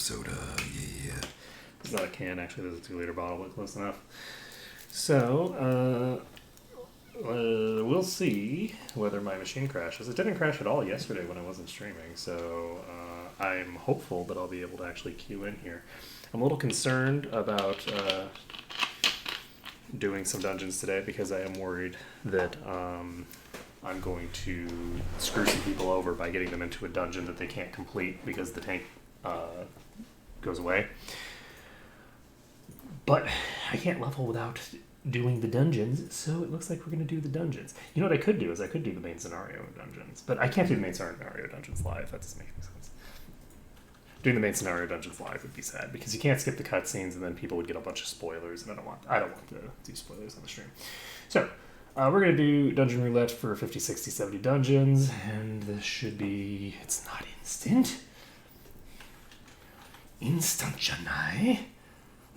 soda. Yeah. It's not a can, actually. There's a 2-liter bottle, but close enough. So, we'll see whether my machine crashes. It didn't crash at all yesterday when I wasn't streaming, so I'm hopeful that I'll be able to actually queue in here. I'm a little concerned about doing some dungeons today because I am worried that I'm going to screw some people over by getting them into a dungeon that they can't complete because the tank goes away. But I can't level without doing the dungeons, so it looks like we're going to do the dungeons. You know what I could do is I could do the main scenario dungeons, but I can't do the main scenario dungeons live. That doesn't make any sense. Doing the main scenario dungeons live would be sad because you can't skip the cutscenes and then people would get a bunch of spoilers, and I don't want to do spoilers on the stream. So we're going to do dungeon roulette for 50, 60, 70 dungeons, and this should be... It's not instant. Instant janai?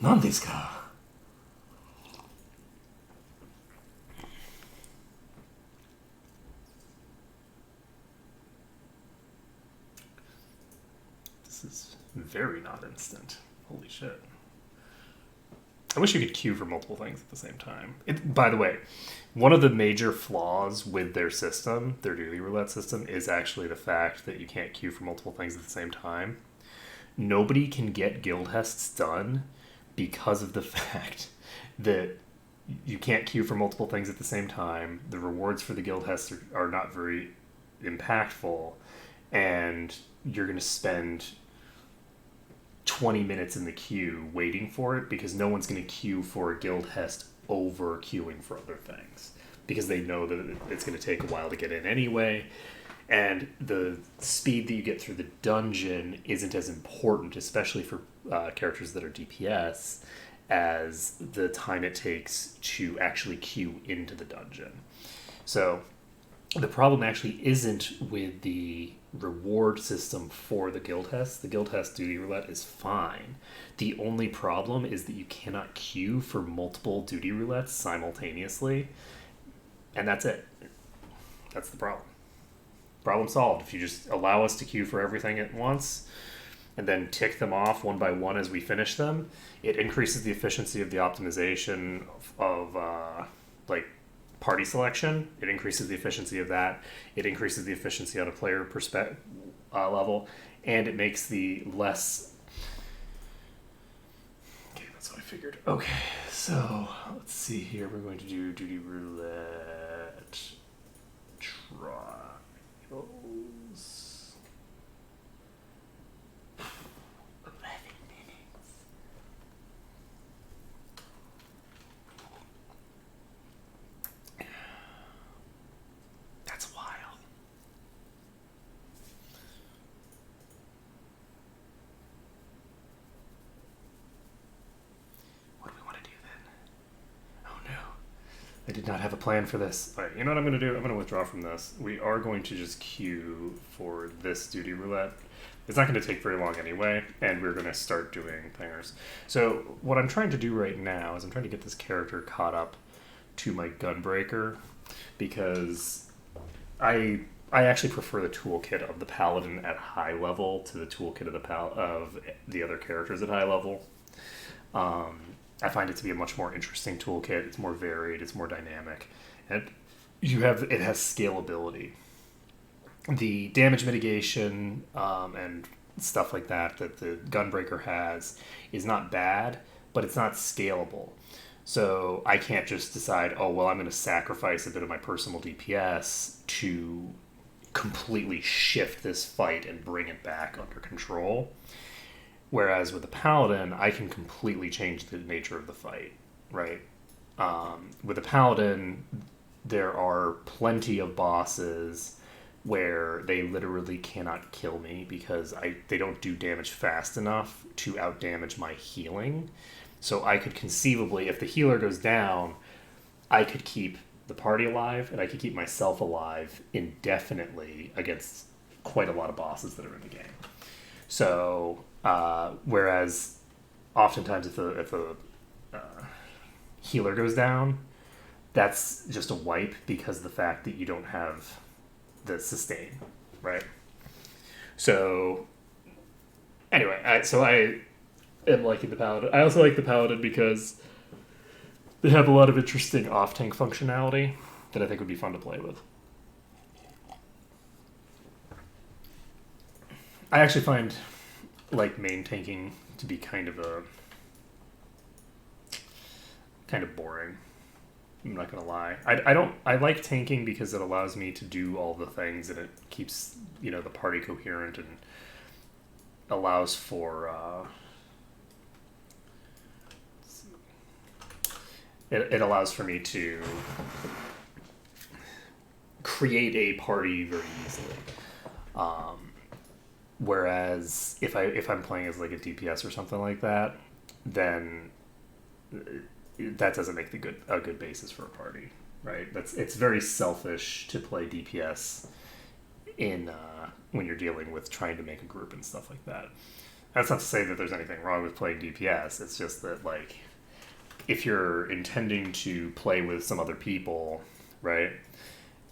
Nan desu ka? This is very not instant. Holy shit. I wish you could queue for multiple things at the same time. By the way, one of the major flaws with their system, their duty roulette system, is actually the fact that you can't queue for multiple things at the same time. Nobody can get guild hests done because of the fact that you can't queue for multiple things at the same time. The rewards for the guild hests are not very impactful, and you're going to spend 20 minutes in the queue waiting for it because no one's going to queue for a guild hest over queuing for other things because they know that it's going to take a while to get in anyway. And the speed that you get through the dungeon isn't as important, especially for characters that are DPS, as the time it takes to actually queue into the dungeon. So the problem actually isn't with the reward system for the guild hest. The guild hest duty roulette is fine. The only problem is that you cannot queue for multiple duty roulettes simultaneously, and that's it. That's the problem. Problem solved. If you just allow us to queue for everything at once and then tick them off one by one as we finish them, it increases the efficiency of the optimization of like party selection. It increases the efficiency of that. It increases the efficiency on a player level, and it makes the less... Okay, that's what I figured. Okay, so let's see here. We're going to do duty roulette trials. 11 minutes. That's wild. What do we want to do then? Oh no. I did not have a plan for this. All right, you know what I'm going to do? I'm going to withdraw from this. We are going to just queue for this duty roulette. It's not going to take very long anyway, and we're going to start doing thingers. So what I'm trying to do right now is I'm trying to get this character caught up to my Gunbreaker, because I actually prefer the toolkit of the Paladin at high level to the toolkit of the other characters at high level. I find it to be a much more interesting toolkit. It's more varied. It's more dynamic, and it has scalability. The damage mitigation and stuff like that the Gunbreaker has is not bad, but it's not scalable. So I can't just decide, oh, well, I'm going to sacrifice a bit of my personal DPS to completely shift this fight and bring it back under control. Whereas with the Paladin, I can completely change the nature of the fight, right? With the Paladin, there are plenty of bosses where they literally cannot kill me because they don't do damage fast enough to outdamage my healing. So I could conceivably, if the healer goes down, I could keep the party alive and I could keep myself alive indefinitely against quite a lot of bosses that are in the game. So, whereas oftentimes if the healer goes down, that's just a wipe because of the fact that you don't have the sustain, right? So Anyway, so I am liking the Paladin. I also like the Paladin because they have a lot of interesting off-tank functionality that I think would be fun to play with. I actually find like main tanking to be kind of boring. I'm not gonna lie. I like tanking because it allows me to do all the things and it keeps the party coherent and allows for it allows for me to create a party very easily. Whereas if I'm playing as like a DPS or something like that, then that doesn't make a good basis for a party, right? It's very selfish to play DPS in when you're dealing with trying to make a group and stuff like that. That's not to say that there's anything wrong with playing DPS. It's just that like if you're intending to play with some other people, right,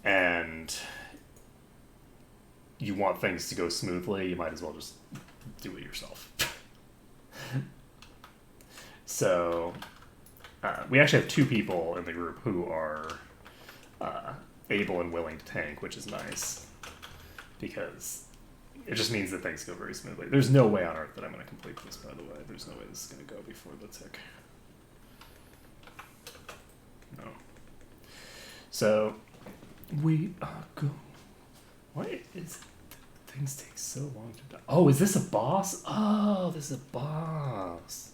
and you want things to go smoothly, you might as well just do it yourself. So we actually have 2 people in the group who are able and willing to tank, which is nice because it just means that things go very smoothly. There's no way on earth that I'm going to complete this, by the way. There's no way this is going to go before the tick. No. So we go. Why is things take so long to die? Oh, is this a boss? Oh, this is a boss.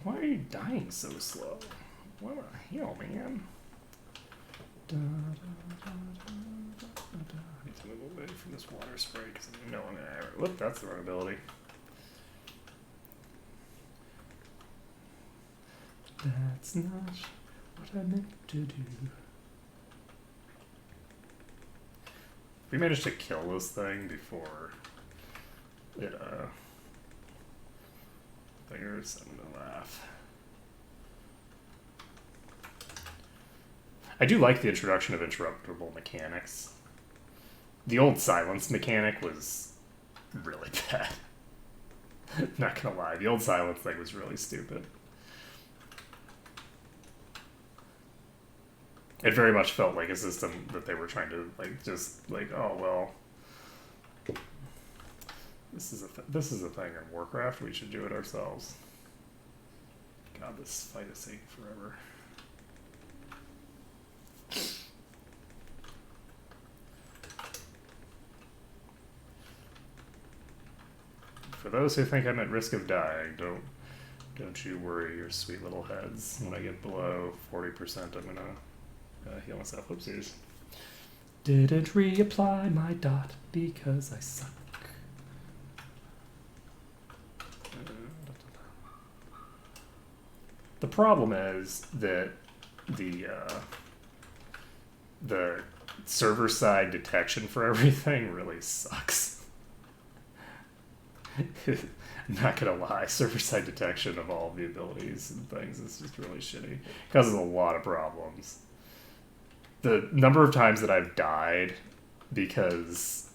Why are you dying so slow? What the hell, man? I need to move away from this water spray because I know I'm gonna have it. Whoop, that's the wrong ability. That's not what I meant to do. We managed to kill this thing before it fingers. I'm gonna laugh. I do like the introduction of interruptible mechanics. The old silence mechanic was really bad. Not gonna lie, the old silence thing was really stupid. It very much felt like a system that they were trying to oh well, this is a thing in Warcraft. We should do it ourselves. God, this fight is taking forever. For those who think I'm at risk of dying, don't you worry your sweet little heads. When I get below 40%, I'm gonna heal myself. Oopsies. Didn't reapply my dot because I suck. The problem is that the server side detection for everything really sucks. I'm not gonna lie, server side detection of all of the abilities and things is just really shitty. It causes a lot of problems. The number of times that I've died because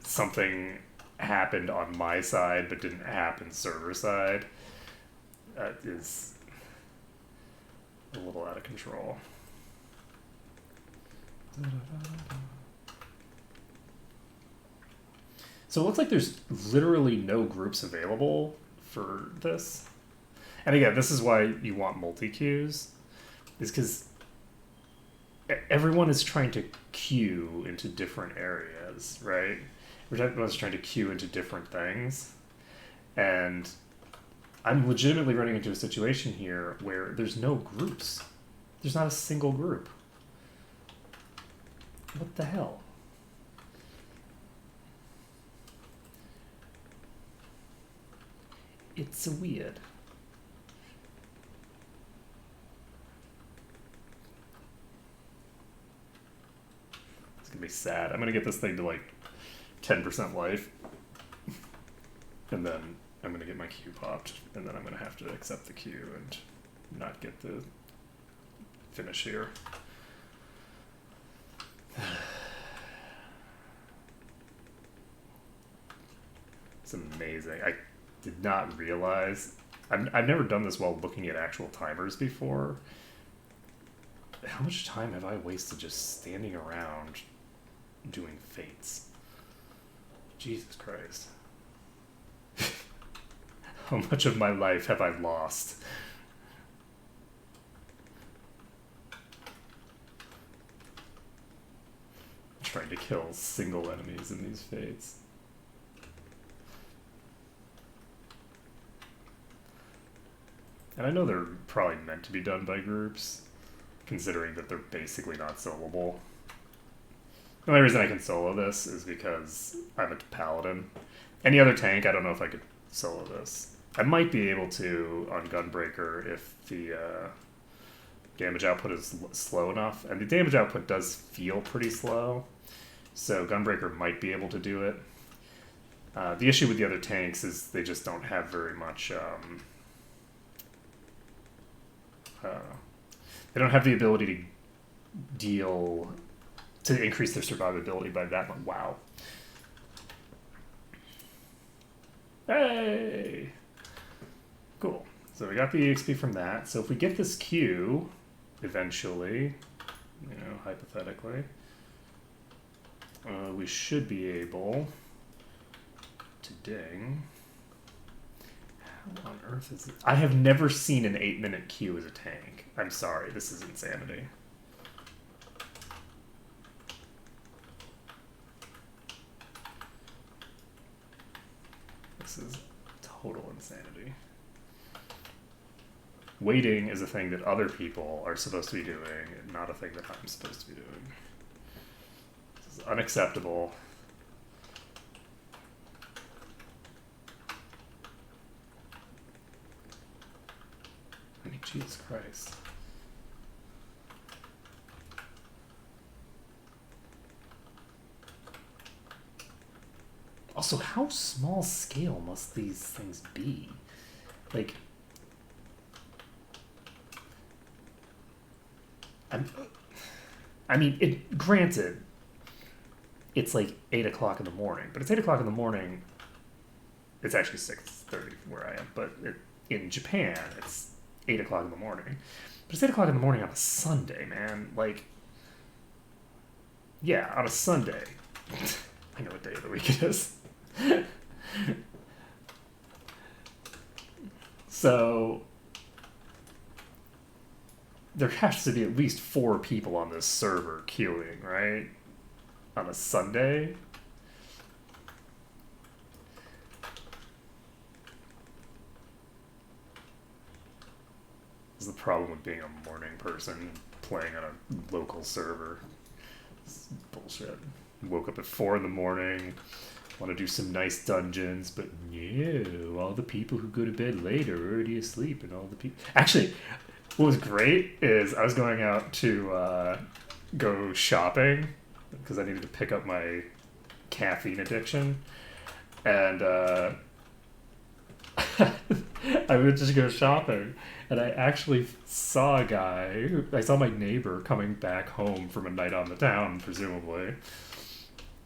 something happened on my side but didn't happen server side is a little out of control. So it looks like there's literally no groups available for this. And again, this is why you want multi-queues, is because everyone is trying to queue into different areas, right? Everyone's trying to queue into different things. And I'm legitimately running into a situation here where there's no groups. There's not a single group. What the hell? It's weird. It's gonna be sad. I'm gonna get this thing to like 10% life. And then I'm gonna get my Q popped. And then I'm gonna have to accept the Q and not get the finish here. It's amazing. I did not realize. I've never done this while looking at actual timers before. How much time have I wasted just standing around doing fates? Jesus Christ. How much of my life have I lost? Trying to kill single enemies in these fates. And I know they're probably meant to be done by groups, considering that they're basically not soloable. The only reason I can solo this is because I'm a Paladin. Any other tank, I don't know if I could solo this. I might be able to on Gunbreaker if the damage output is slow enough. And the damage output does feel pretty slow, so Gunbreaker might be able to do it. The issue with the other tanks is they just don't have very much... they don't have the ability to deal... to increase their survivability by that much. Wow. Hey! Cool. So we got the EXP from that. So if we get this Q, eventually, hypothetically, we should be able to ding. How on earth is it? I have never seen an 8-minute Q as a tank. I'm sorry, this is insanity. This is total insanity. Waiting is a thing that other people are supposed to be doing, not a thing that I'm supposed to be doing. This is unacceptable. I mean, Jesus Christ. Also, how small scale must these things be? Like, I mean, granted, it's like 8 o'clock in the morning, but it's 8 o'clock in the morning. It's actually 6:30 where I am, but in Japan, it's 8 o'clock in the morning. But it's 8 o'clock in the morning on a Sunday, man. Like, yeah, on a Sunday. I know what day of the week it is. So there has to be at least 4 people on this server queuing, right? On a Sunday? This is the problem with being a morning person playing on a local server. It's bullshit. Woke up at 4 in the morning, want to do some nice dungeons, but no, all the people who go to bed late are already asleep, and all the people... Actually, what was great is I was going out to go shopping, because I needed to pick up my caffeine addiction, and I would just go shopping, and I actually saw a guy, I saw my neighbor coming back home from a night on the town, presumably.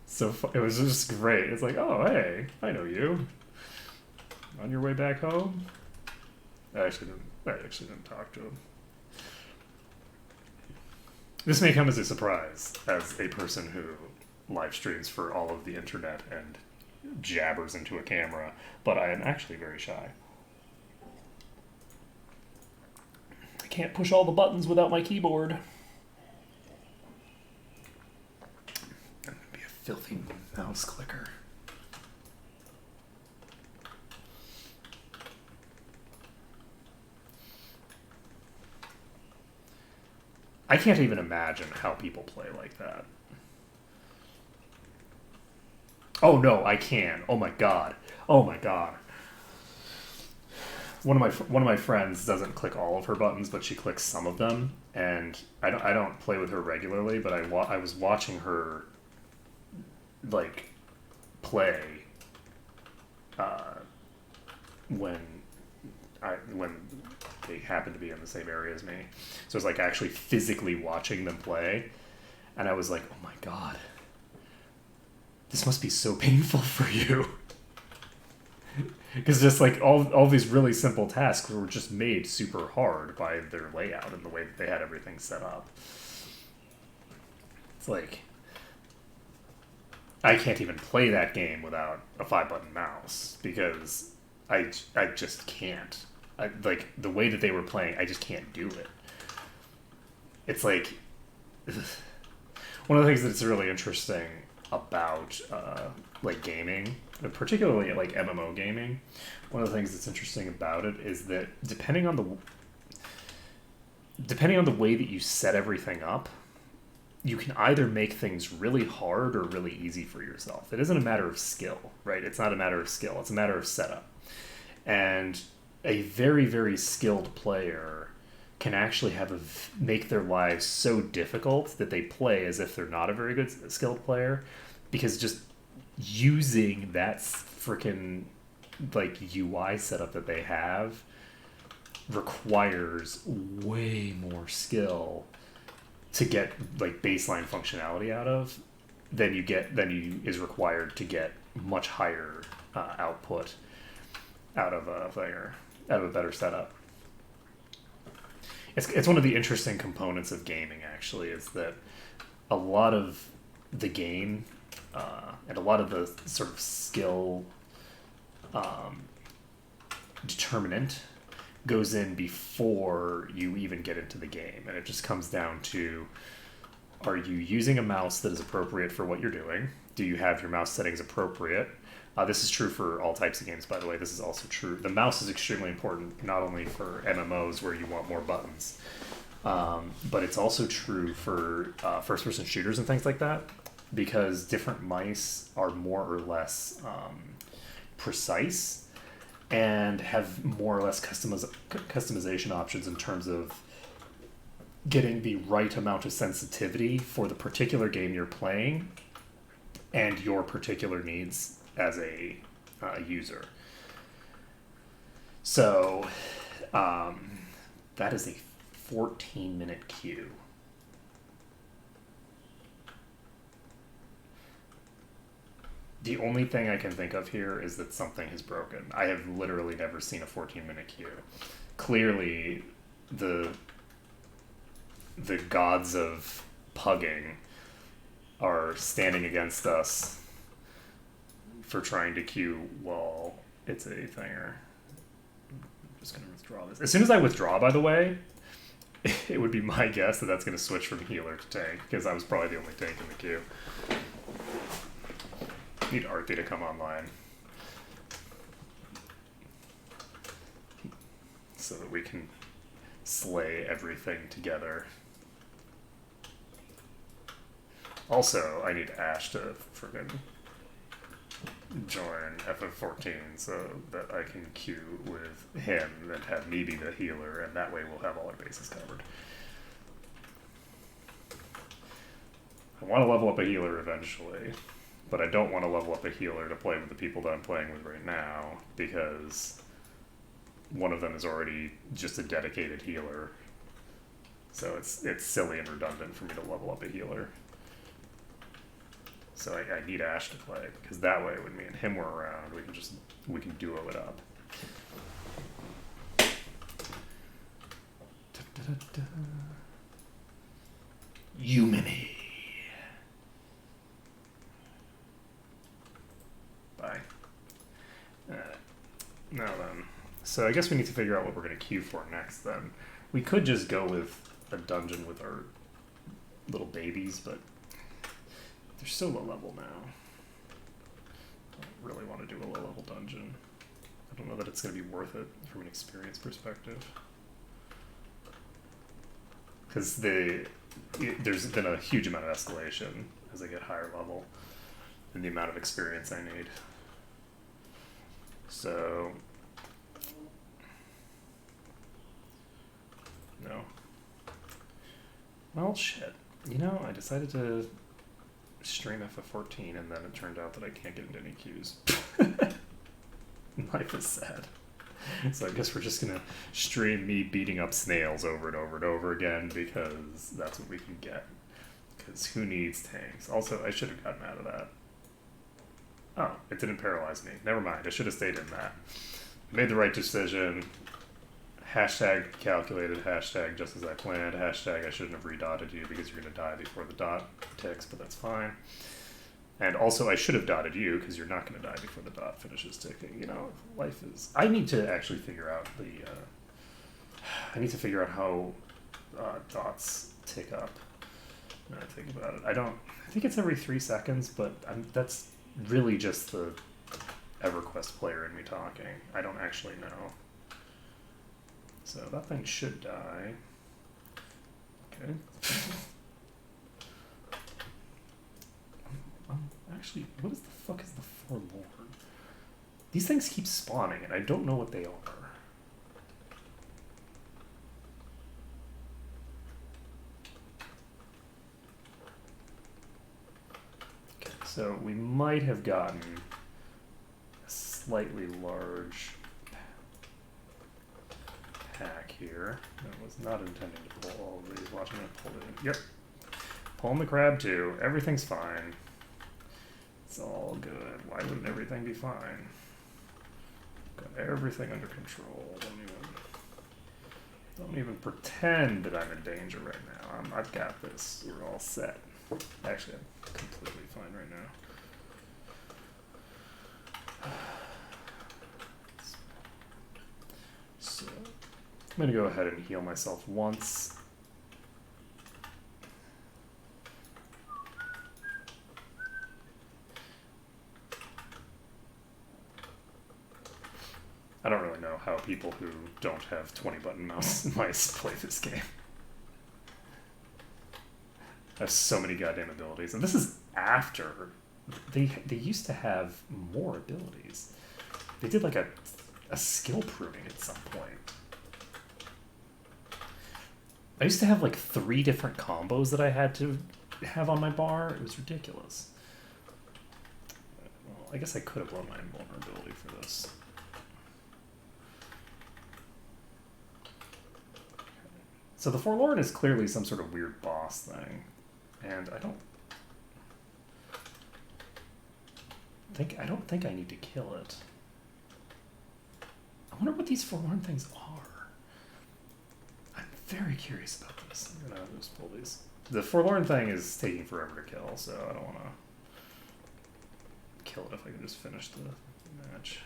So it was just great. It's like, oh, hey, I know you. On your way back home? I actually didn't talk to him. This may come as a surprise as a person who live streams for all of the internet and jabbers into a camera, but I am actually very shy. I can't push all the buttons without my keyboard. Filthy mouse clicker. I can't even imagine how people play like that. Oh no, I can. Oh my god. Oh my god. One of my friends doesn't click all of her buttons, but she clicks some of them, and I don't play with her regularly, but I was watching her like play when they happen to be in the same area as me. So it's like actually physically watching them play, and I was like, oh my god, this must be so painful for you. Because just like all these really simple tasks were just made super hard by their layout and the way that they had everything set up. It's like I can't even play that game without a 5-button mouse because I just can't. Like the way that they were playing, I just can't do it. It's like one of the things that's really interesting about like gaming, particularly like MMO gaming. One of the things that's interesting about it is that depending on the way that you set everything up, you can either make things really hard or really easy for yourself. It isn't a matter of skill, right? It's not a matter of skill. It's a matter of setup. And a very, very skilled player can actually make their lives so difficult that they play as if they're not a very good skilled player, because just using that freaking like UI setup that they have requires way more skill to get like baseline functionality out of than is required to get much higher output out of a better setup. It's one of the interesting components of gaming, actually, is that a lot of the game and a lot of the sort of skill determinant goes in before you even get into the game, and it just comes down to, are you using a mouse that is appropriate for what you're doing? Do you have your mouse settings appropriate? This is true for all types of games, by the way. This is also true. The mouse is extremely important, not only for MMOs where you want more buttons, but it's also true for first-person shooters and things like that, because different mice are more or less precise and have more or less customization options in terms of getting the right amount of sensitivity for the particular game you're playing and your particular needs as a user. So that is a 14-minute queue. The only thing I can think of here is that something has broken. I have literally never seen a 14-minute queue. Clearly, the gods of pugging are standing against us for trying to queue while it's a thinger. I'm just going to withdraw this. As soon as I withdraw, by the way, it would be my guess that that's going to switch from healer to tank, because I was probably the only tank in the queue. Need Arthi to come online so that we can slay everything together. Also, I need Ash to friggin' join FF14 so that I can queue with him and have me be the healer, and that way we'll have all our bases covered. I want to level up a healer eventually, but I don't want to level up a healer to play with the people that I'm playing with right now, because one of them is already just a dedicated healer. So it's silly and redundant for me to level up a healer. So I need Ash to play, because that way when me and him were around, we can duo it up. Yumini. Bye. Now then, so I guess we need to figure out what we're going to queue for next then. We could just go with a dungeon with our little babies, but they're so low level now. I don't really want to do a low level dungeon. I don't know that it's going to be worth it from an experience perspective. Because there's been a huge amount of escalation as I get higher level in the amount of experience I need. So, no. Well, shit. You know, I decided to stream FF14, and then it turned out that I can't get into any queues. Life is sad. So I guess we're just gonna stream me beating up snails over and over and over again, because that's what we can get. Because who needs tanks? Also, I should have gotten out of that. Oh, it didn't paralyze me. Never mind. I should have stayed in that. Made the right decision. Hashtag calculated. Hashtag just as I planned. Hashtag I shouldn't have redotted you because you're going to die before the dot ticks, but that's fine. And also, I should have dotted you because you're not going to die before the dot finishes ticking. You know, life is... I need to actually figure out the... I need to figure out how dots tick up when I think about it. I think it's every 3 seconds, but that's really just the EverQuest player in me talking. I don't actually know. So that thing should die. Okay. Actually, what is the fuck is the Forlorn? These things keep spawning, and I don't know what they are. Okay, so we might have gotten a slightly large pack here. That was not intending to pull all of these. Watching it pull it in. Yep. Pulling the crab too. Everything's fine. It's all good. Why wouldn't everything be fine? Got everything under control. Don't even pretend that I'm in danger right now. I've got this. We're all set. Actually, I'm completely fine right now. So, I'm going to go ahead and heal myself once. I don't really know how people who don't have 20-button mice play this game. I have so many goddamn abilities, and this is after they used to have more abilities. They did like a skill pruning at some point. I used to have like 3 different combos that I had to have on my bar. It was ridiculous. Well, I guess I could have blown my invulnerability for this. So the Forlorn is clearly some sort of weird boss thing, and I don't think I need to kill it. I wonder what these Forlorn things are. I'm very curious about this. I'm gonna just pull these. The Forlorn thing is taking forever to kill, so I don't want to kill it if I can just finish the match.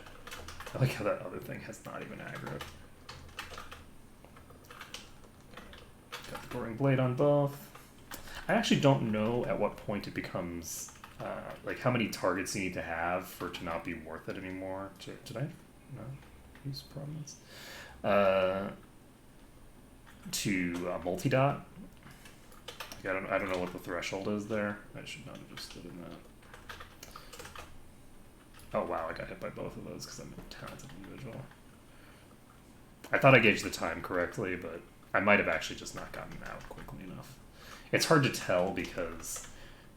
I like how that other thing has not even aggro. Got the Goring Blade on both. I actually don't know at what point it becomes, like how many targets you need to have for it to not be worth it anymore. Did I no, use Prominence? To multi-dot. Like, I don't know what the threshold is there. I should not have just stood in that. Oh wow, I got hit by both of those because I'm a talented individual. I thought I gauged the time correctly, but I might have actually just not gotten out quickly enough. It's hard to tell because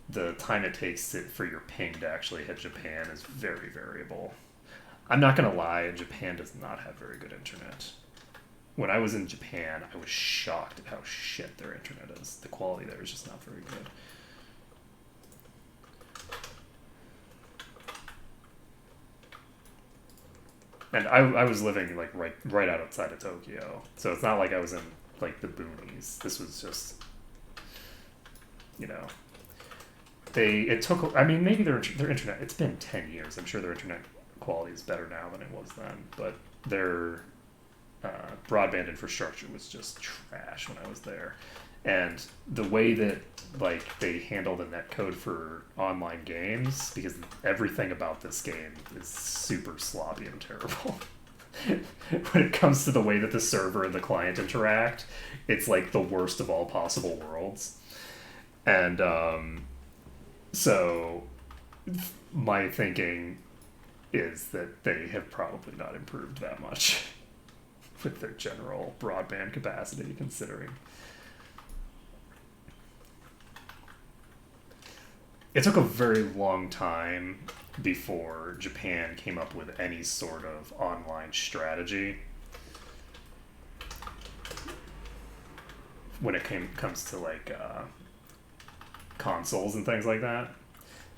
the time it takes for your ping to actually hit Japan is very variable. I'm not going to lie, Japan does not have very good internet. When I was in Japan, I was shocked at how shit their internet is. The quality there is just not very good. And I was living like right outside of Tokyo, so it's not like I was in like the boonies. This was just, you know, it took. I mean, maybe their internet. It's been 10 years. I'm sure their internet quality is better now than it was then, but their broadband infrastructure was just trash when I was there. And the way that like they handle the netcode for online games, because everything about this game is super sloppy and terrible. When it comes to the way that the server and the client interact, it's like the worst of all possible worlds. And so my thinking is that they have probably not improved that much with their general broadband capacity, considering. It took a very long time before Japan came up with any sort of online strategy when it comes to like consoles and things like that.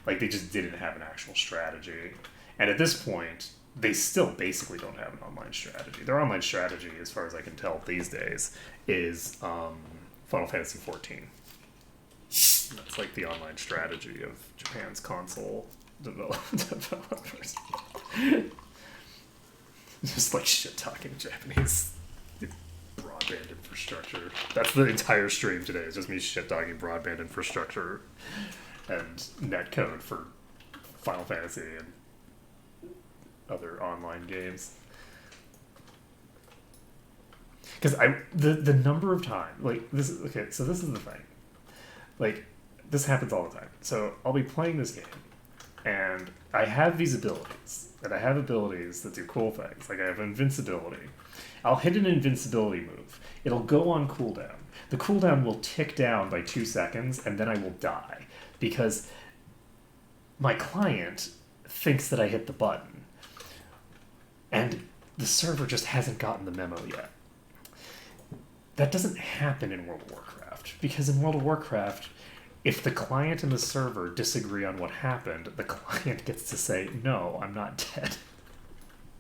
Like, they just didn't have an actual strategy. And at this point, they still basically don't have an online strategy. Their online strategy, as far as I can tell these days, is Final Fantasy XIV. That's like the online strategy of Japan's console developers. Just like shit talking Japanese broadband infrastructure. That's the entire stream today. It's just me shit talking broadband infrastructure and netcode for Final Fantasy and other online games. Because the number of times, like, this is okay, so this is the thing. Like, this happens all the time. So I'll be playing this game, and I have these abilities, and I have abilities that do cool things. Like, I have invincibility. I'll hit an invincibility move. It'll go on cooldown. The cooldown will tick down by 2 seconds, and then I will die. Because my client thinks that I hit the button. And the server just hasn't gotten the memo yet. That doesn't happen in World of Warcraft. Because in World of Warcraft, if the client and the server disagree on what happened, the client gets to say, no, I'm not dead.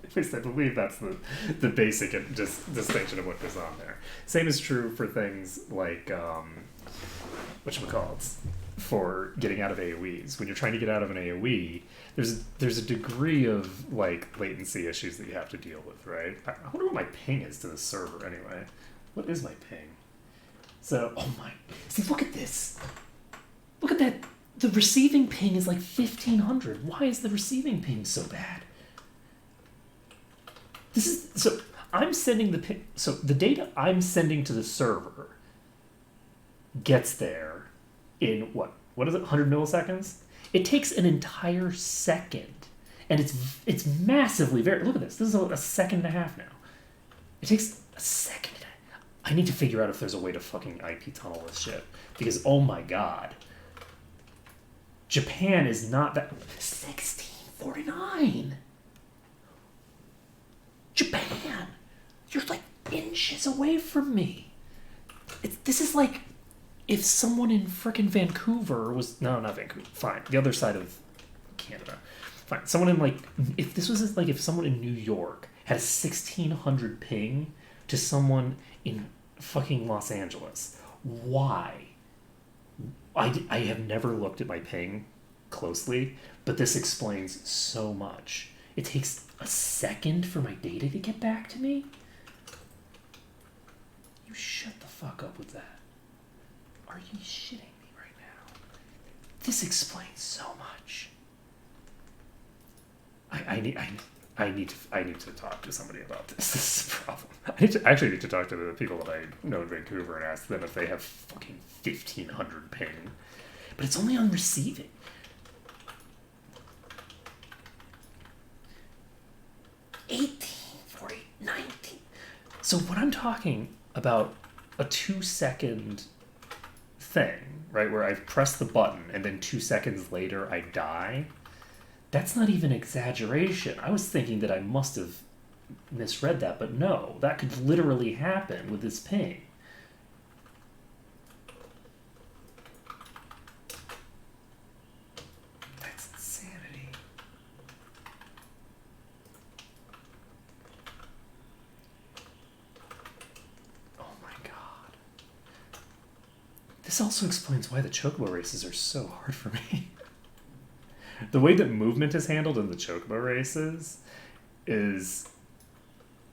At least I believe that's the basic distinction of what goes on there. Same is true for things like, whatchamacallits, for getting out of AoEs. When you're trying to get out of an AoE, there's a degree of, like, latency issues that you have to deal with, right? I wonder what my ping is to the server anyway. What is my ping? So, oh my, see, look at this. Look at that. The receiving ping is like 1500. Why is the receiving ping so bad? This is, so I'm sending the ping, so the data I'm sending to the server gets there in what is it, 100 milliseconds? It takes an entire second. And it's massively look at this. This is a second and a half now. It takes a second. I need to figure out if there's a way to fucking IP tunnel this shit. Because, oh my god. Japan is not that... 1649! Japan! You're like inches away from me. This is like if someone in frickin' Vancouver was... No, not Vancouver. Fine. The other side of Canada. Fine. Someone in like... If this was like if someone in New York had a 1600 ping to someone in fucking Los Angeles. Why? I have never looked at my ping closely, but this explains so much. It takes a second for my data to get back to me? You shut the fuck up with that. Are you shitting me right now? This explains so much. I need to talk to somebody about this. This is a problem. I actually need to talk to the people that I know in Vancouver and ask them if they have fucking 1500 ping. But it's only on receiving. 1840, 19. So when I'm talking about a 2 second thing, right, where I've pressed the button and then 2 seconds later I die, that's not even exaggeration. I was thinking that I must have misread that, but no, that could literally happen with this ping. That's insanity. Oh my god. This also explains why the chocobo races are so hard for me. The way that movement is handled in the chocobo races is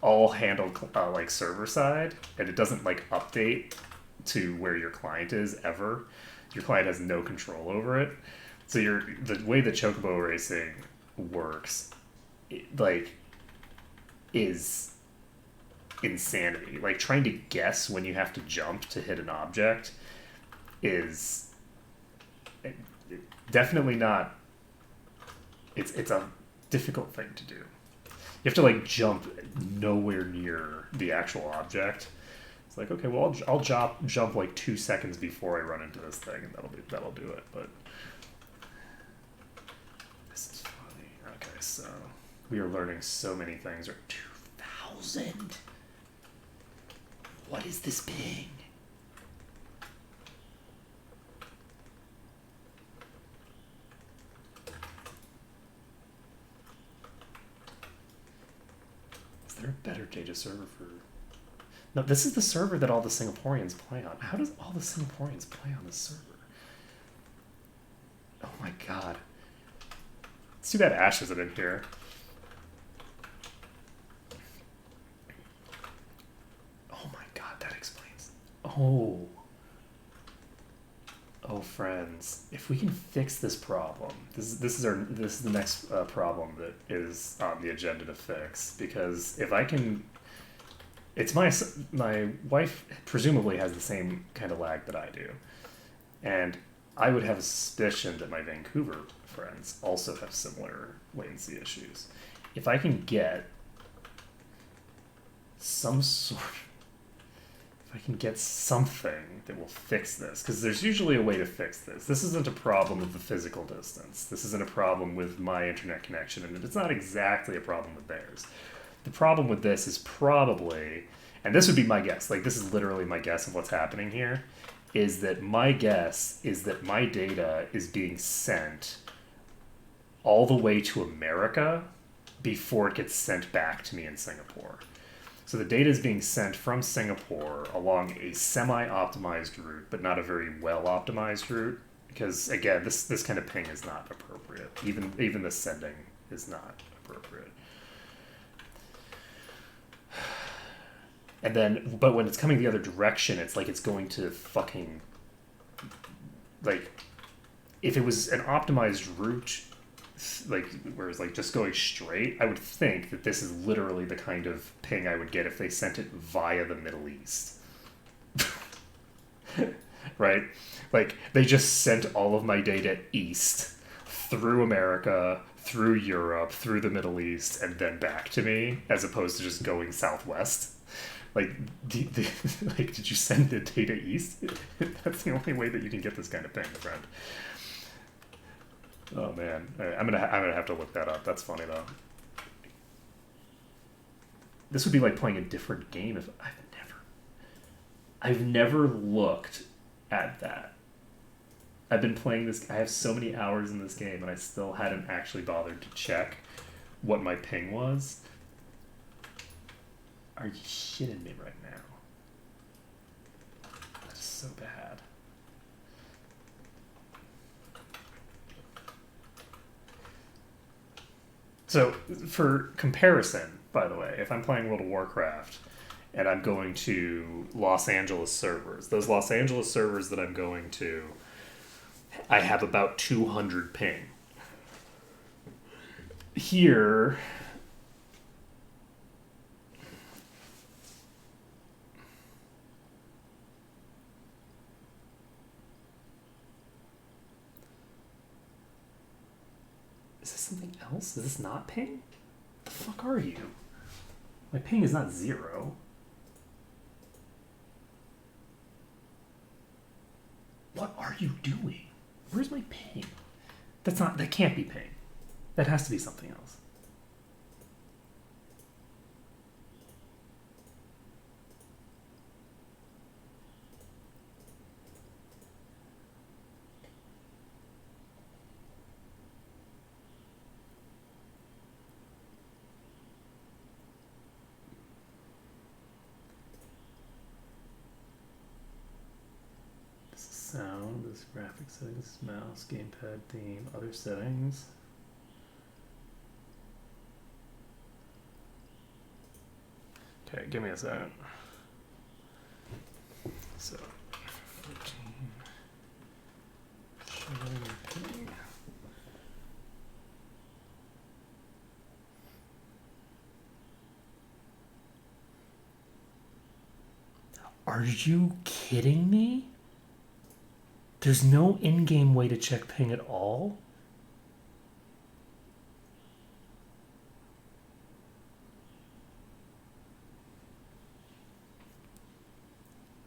all handled like server side, and it doesn't like update to where your client is ever. Your client has no control over it. So the way the chocobo racing works, is insanity. Like, trying to guess when you have to jump to hit an object is definitely not. It's a difficult thing to do. You have to like jump nowhere near the actual object. It's like, okay, well, I'll jump like 2 seconds before I run into this thing, and that'll do it. But this is funny. Okay, so we are learning so many things. 2,000. What is this ping? better data server for... No, this is the server that all the Singaporeans play on. How does all the Singaporeans play on this server? Oh my god. It's too bad Ash isn't in here. Oh my god, that explains... Oh. Oh, friends, if we can fix this problem, this is the next problem that is on the agenda to fix. Because if I can, it's my wife presumably has the same kind of lag that I do, and I would have a suspicion that my Vancouver friends also have similar latency issues. If I can get some sort of... I can get something that will fix this, because there's usually a way to fix this. This isn't a problem of the physical distance. This isn't a problem with my internet connection, and it's not exactly a problem with theirs. The problem with this is probably, and this would be my guess, like this is literally my guess of what's happening here, is that my guess is that my data is being sent all the way to America before it gets sent back to me in Singapore. So the data is being sent from Singapore along a semi-optimized route, but not a very well-optimized route, because again, this kind of ping is not appropriate. Even the sending is not appropriate. And then, but when it's coming the other direction, it's like it's going to fucking, like, if it was an optimized route, like where it's like just going straight, I would think that this is literally the kind of ping I would get if they sent it via the Middle East. Right? Like they just sent all of my data east through America, through Europe, through the Middle East, and then back to me, as opposed to just going southwest. Like, did you send the data east? That's the only way that you can get this kind of ping, friend. Oh man, right, I'm gonna have to look that up. That's funny though. This would be like playing a different game if I've never looked at that. I've been playing this. I have so many hours in this game, and I still hadn't actually bothered to check what my ping was. Are you shitting me right now? That's so bad. So, for comparison, by the way, if I'm playing World of Warcraft and I'm going to Los Angeles servers, those Los Angeles servers that I'm going to, I have about 200 ping. Here, is this something else? Is this not ping? What the fuck are you? My ping is not 0. What are you doing? Where's my ping? That can't be ping. That has to be something else. Sound, this graphic settings, mouse, gamepad, theme, other settings. Okay, give me a second. So, 14. Showing. Are you kidding me? There's no in-game way to check ping at all?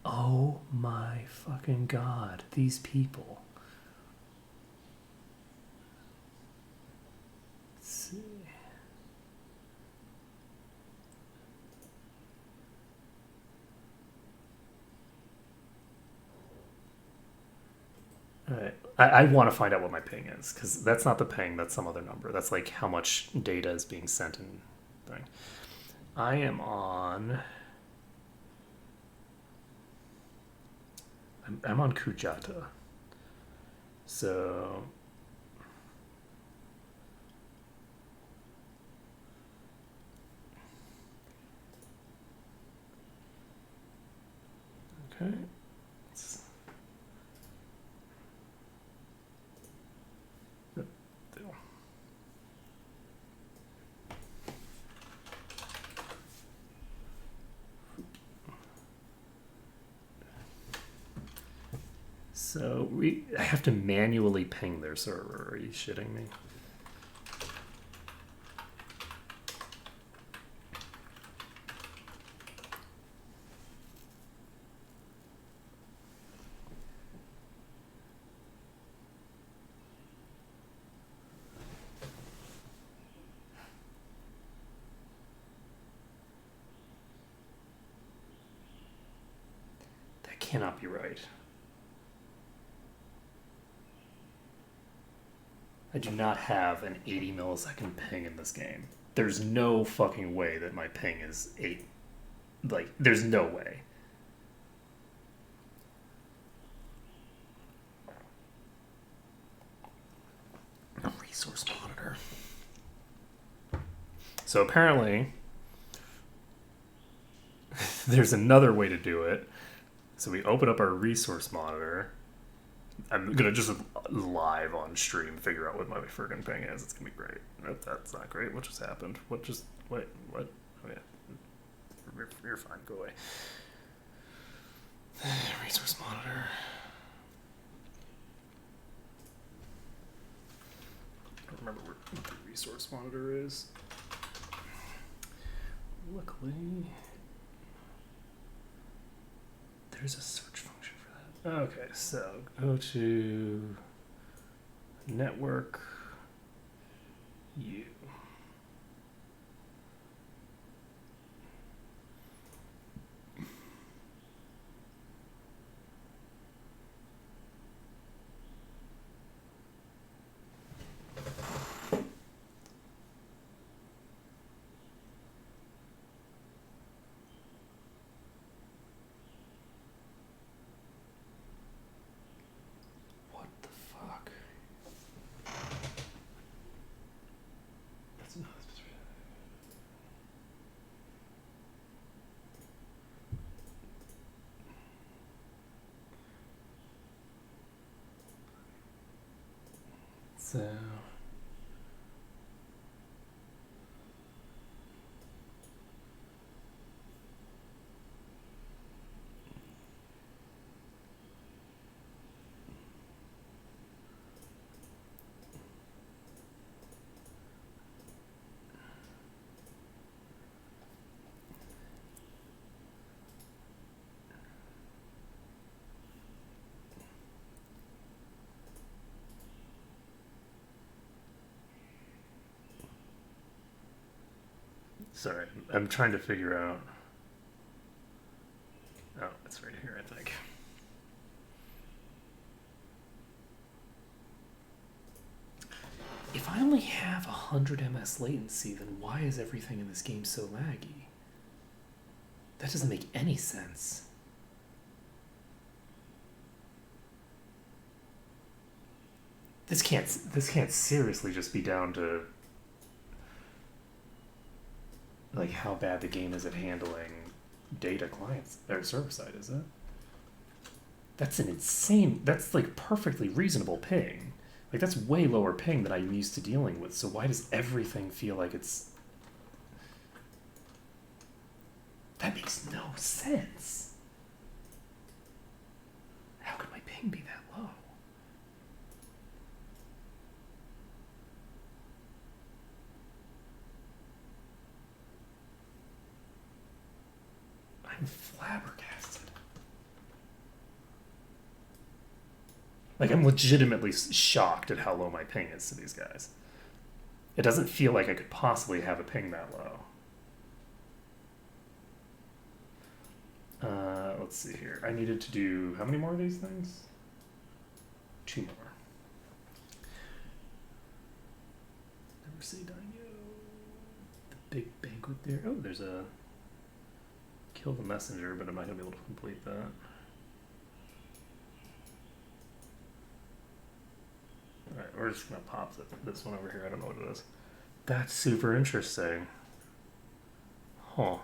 Oh my fucking god, these people. Let's see. Alright, I want to find out what my ping is, because that's not the ping, that's some other number. That's like how much data is being sent and thing. I am on. I'm on Kujata. So. Okay. So I have to manually ping their server. Are you shitting me? That cannot be right. I do not have an 80 millisecond ping in this game. There's no fucking way that my ping is 8. Like, there's no way. A resource monitor. So apparently, there's another way to do it. So we open up our resource monitor. I'm gonna just live on stream figure out what my friggin' ping is. It's gonna be great. Nope, that's not great. What just happened? What? Oh yeah, you're fine. Go away. Resource monitor. I don't remember what the resource monitor is. Luckily, there's a search function for that. Okay, so go to network U. So sorry, I'm trying to figure out. Oh, it's right here, I think. If I only have 100 ms latency, then why is everything in this game so laggy? That doesn't make any sense. This can't seriously just be down to like how bad the game is at handling data clients or server side, is it? That's an insane, that's like perfectly reasonable ping. Like that's way lower ping than I'm used to dealing with. So why does everything feel like it's... That makes no sense. How could my ping be that low? I'm flabbergasted. Like, I'm legitimately shocked at how low my ping is to these guys. It doesn't feel like I could possibly have a ping that low. Let's see here. I needed to do how many more of these things? 2 more. Never say die. The big banquet there. Oh, there's a kill the messenger, but I'm not going to be able to complete that. Alright, we're just going to pop this one over here. I don't know what it is. That's super interesting. Huh.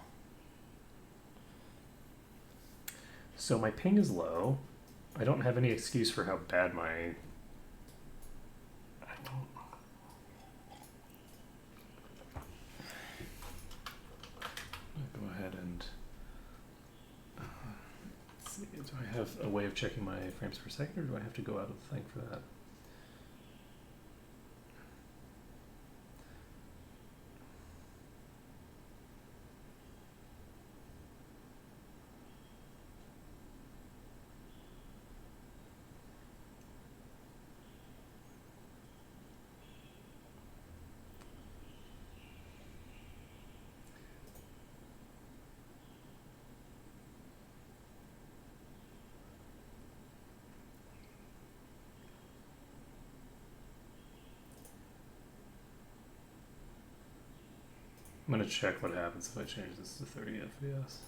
So my ping is low. I don't have any excuse for how bad my... I don't... I'll go ahead and... let's see. Do I have a way of checking my frames per second, or do I have to go out of the thing for that? I'm going to check what happens if I change this to 30 FPS.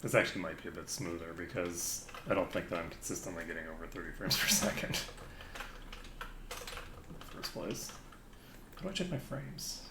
This actually might be a bit smoother because I don't think that I'm consistently getting over 30 frames per second. In the first place. How do I check my frames?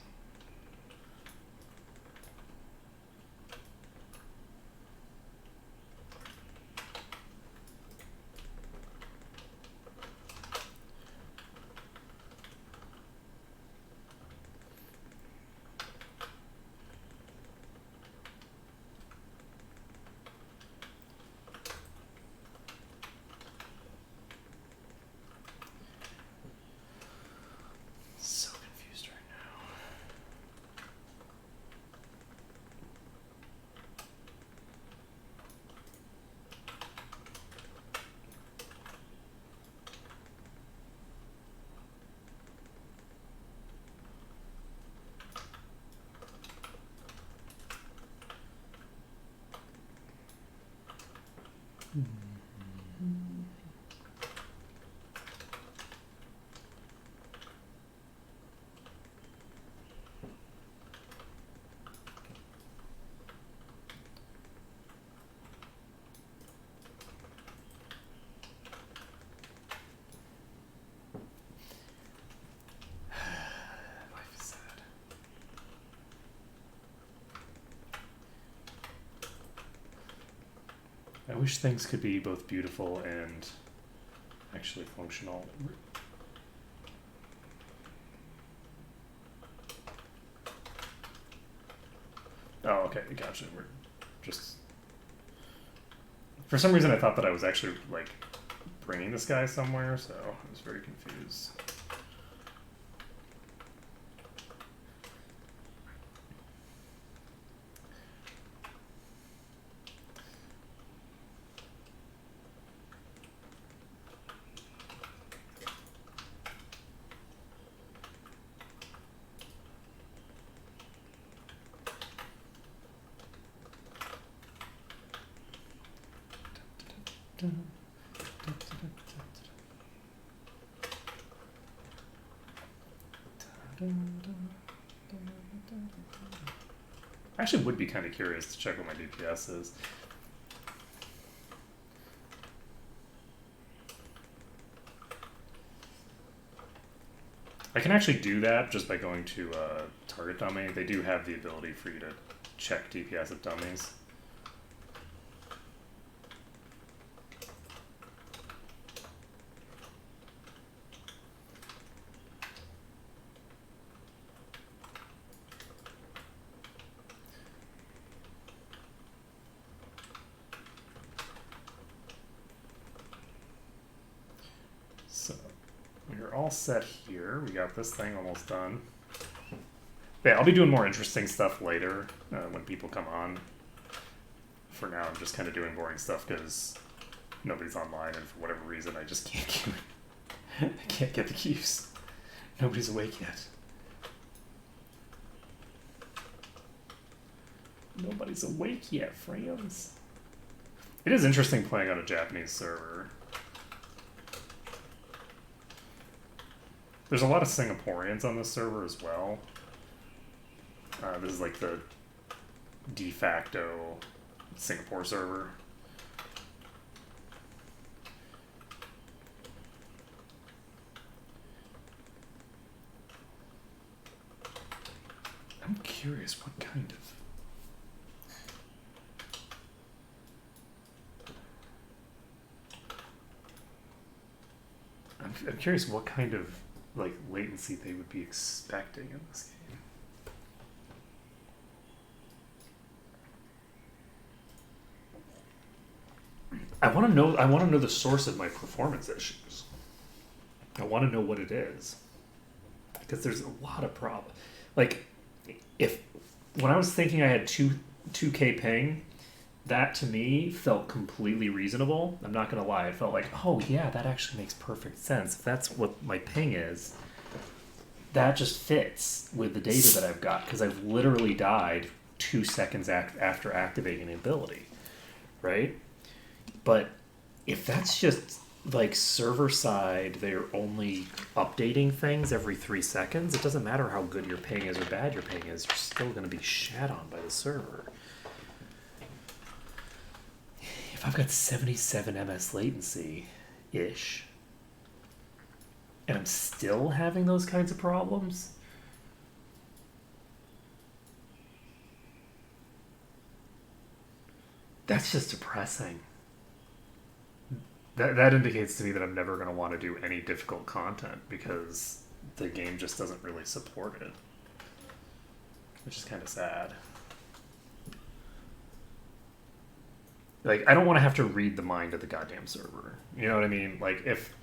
I wish things could be both beautiful and actually functional. Oh, okay, gotcha. We're just... For some reason I thought that I was actually, like, bringing this guy somewhere, so I was very confused. I actually would be kind of curious to check what my DPS is. I can actually do that just by going to target dummy. They do have the ability for you to check DPS of dummies. We're all set here. We got this thing almost done. Yeah, I'll be doing more interesting stuff later when people come on. For now, I'm just kind of doing boring stuff because nobody's online, and for whatever reason, I just can't queue. I can't get the queues. Nobody's awake yet. Nobody's awake yet, friends. It is interesting playing on a Japanese server. There's a lot of Singaporeans on this server as well. This is like the de facto Singapore server. I'm curious what kind of... I'm curious what kind of like latency they would be expecting in this game. I want to know the source of my performance issues. I want to know what it is. Because there's a lot of problems. Like when I was thinking I had 2K ping, that to me felt completely reasonable. I'm not gonna lie, it felt like, oh yeah, that actually makes perfect sense. If that's what my ping is, that just fits with the data that I've got, because I've literally died 2 seconds after activating the ability, right? But if that's just like server side, they're only updating things every 3 seconds, it doesn't matter how good your ping is or bad your ping is, you're still gonna be shat on by the server. If I've got 77 ms latency-ish, and I'm still having those kinds of problems, that's just depressing. That indicates to me that I'm never going to want to do any difficult content because the game just doesn't really support it, which is kind of sad. Like, I don't want to have to read the mind of the goddamn server. You know what I mean? Like, if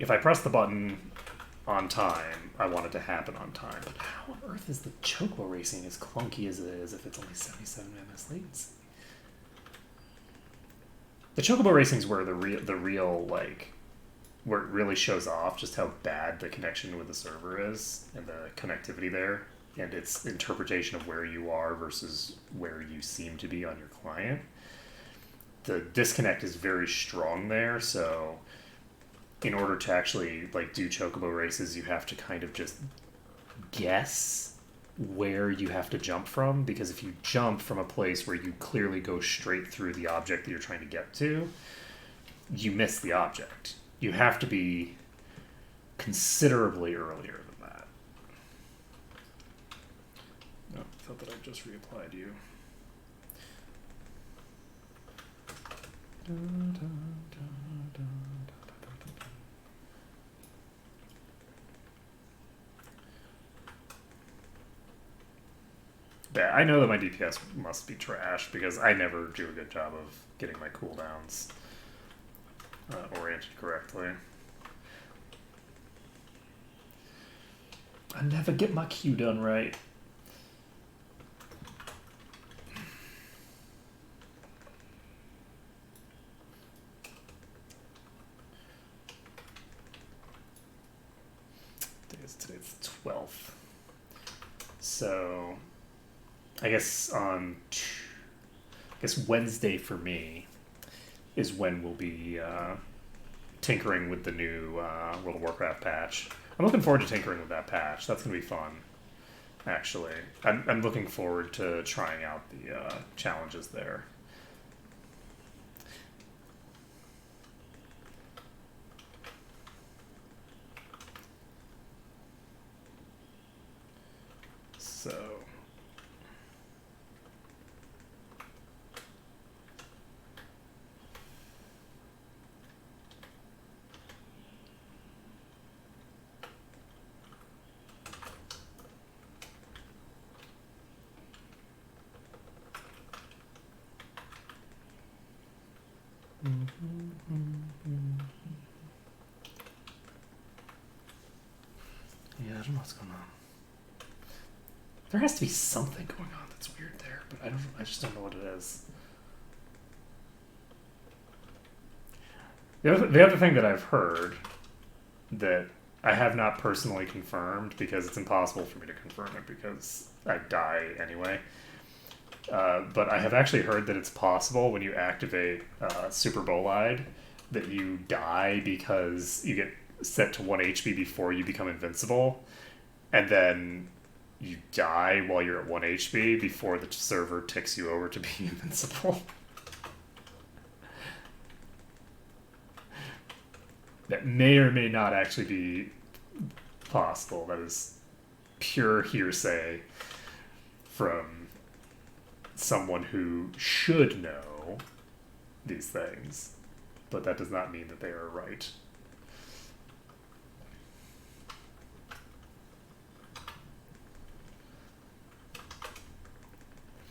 I press the button on time, I want it to happen on time. But how on earth is the chocobo racing as clunky as it is if it's only 77 ms latency? The chocobo racing is where the real like, where it really shows off just how bad the connection with the server is and the connectivity there, and its interpretation of where you are versus where you seem to be on your client. The disconnect is very strong there, so in order to actually like do chocobo races, you have to kind of just guess where you have to jump from, because if you jump from a place where you clearly go straight through the object that you're trying to get to, you miss the object. You have to be considerably earlier than that. Oh, I thought that I just reapplied to you. Yeah, I know that my DPS must be trash because I never do a good job of getting my cooldowns oriented correctly. I never get my Q done right. Today's the 12th. So I guess Wednesday for me is when we'll be tinkering with the new World of Warcraft patch. I'm looking forward to tinkering with that patch. That's going to be fun, actually. I'm looking forward to trying out the challenges there. So Yeah, I don't know what's going on. There has to be something going on that's weird there, but I just don't know what it is. The other thing that I've heard that I have not personally confirmed, because it's impossible for me to confirm it because I die anyway. But I have actually heard that it's possible when you activate Super Bolide that you die because you get set to 1 HP before you become invincible, and then you die while you're at 1 HP before the server ticks you over to be invincible. That may or may not actually be possible. That is pure hearsay from someone who should know these things, but that does not mean that they are right.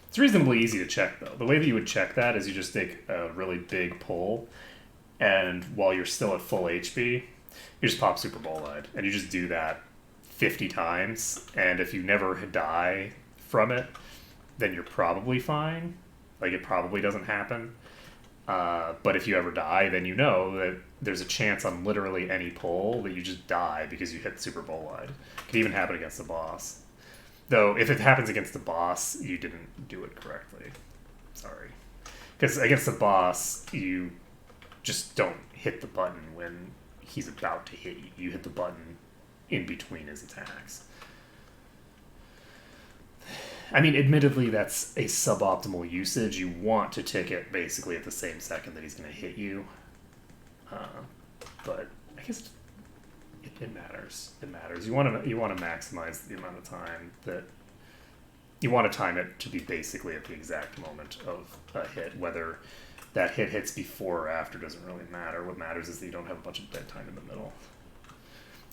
It's reasonably easy to check, though. The way that you would check that is you just take a really big pull, and while you're still at full HP, you just pop Super Bolide, and you just do that 50 times, and if you never die from it, then you're probably fine. Like, it probably doesn't happen. But if you ever die, then you know that there's a chance on literally any pull that you just die because you hit Super Bolide. It could even happen against the boss. Though, if it happens against the boss, you didn't do it correctly. Sorry. Because against the boss, you just don't hit the button when he's about to hit you. You hit the button in between his attacks. I mean, admittedly, that's a suboptimal usage. You want to tick it basically at the same second that he's going to hit you. But I guess it matters. It matters. You want to maximize the amount of time that you want to time it to be basically at the exact moment of a hit. Whether that hit hits before or after doesn't really matter. What matters is that you don't have a bunch of dead time in the middle.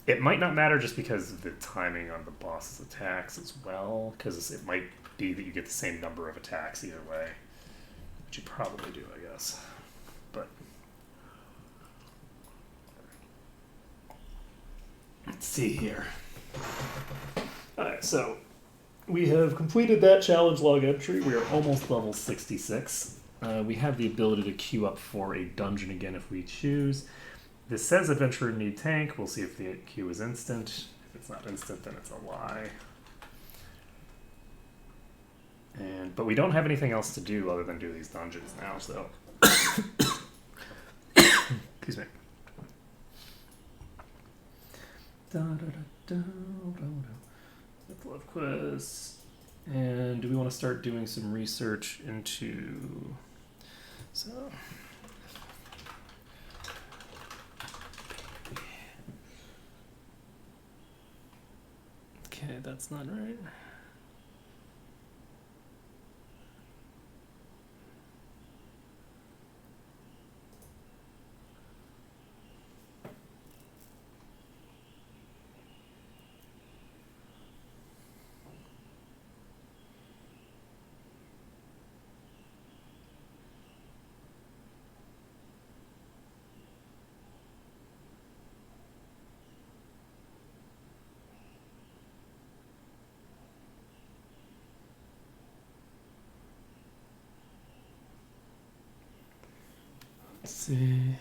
It might not matter just because of the timing on the boss's attacks as well, because it might be that you get the same number of attacks either way, which you probably do, I guess. But let's see here. Alright, so we have completed that challenge log entry. We are almost level 66. We have the ability to queue up for a dungeon again if we choose. This says adventurer need tank. We'll see if the queue is instant. If it's not instant, then it's a lie. But we don't have anything else to do other than do these dungeons now, so. Excuse me. Love quiz. And do we want to start doing some research into... So... Okay, that's not right. Let's see.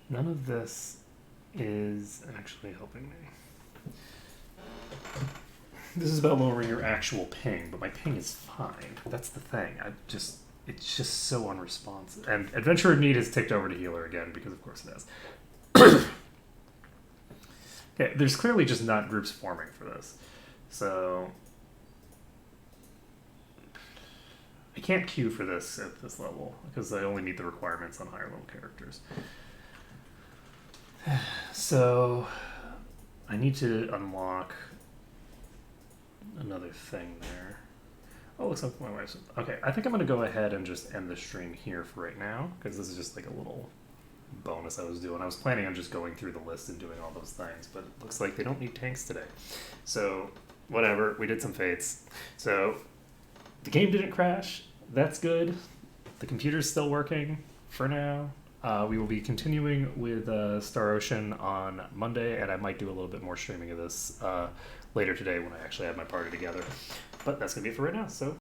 None of this is actually helping me. This is about lowering your actual ping, but my ping is fine. That's the thing. It's just so unresponsive. And Adventurer Need has ticked over to Healer again, because of course it has. Okay, there's clearly just not groups forming for this. So I can't queue for this at this level, because I only meet the requirements on higher level characters. So I need to unlock another thing there. Oh, looks like my wife's... Okay, I think I'm going to go ahead and just end the stream here for right now, because this is just like a little bonus I was doing. I was planning on just going through the list and doing all those things, but it looks like they don't need tanks today. So, whatever. We did some fates. So, the game didn't crash. That's good. The computer's still working for now. We will be continuing with Star Ocean on Monday, and I might do a little bit more streaming of this later today when I actually have my party together. But that's going to be it for right now, so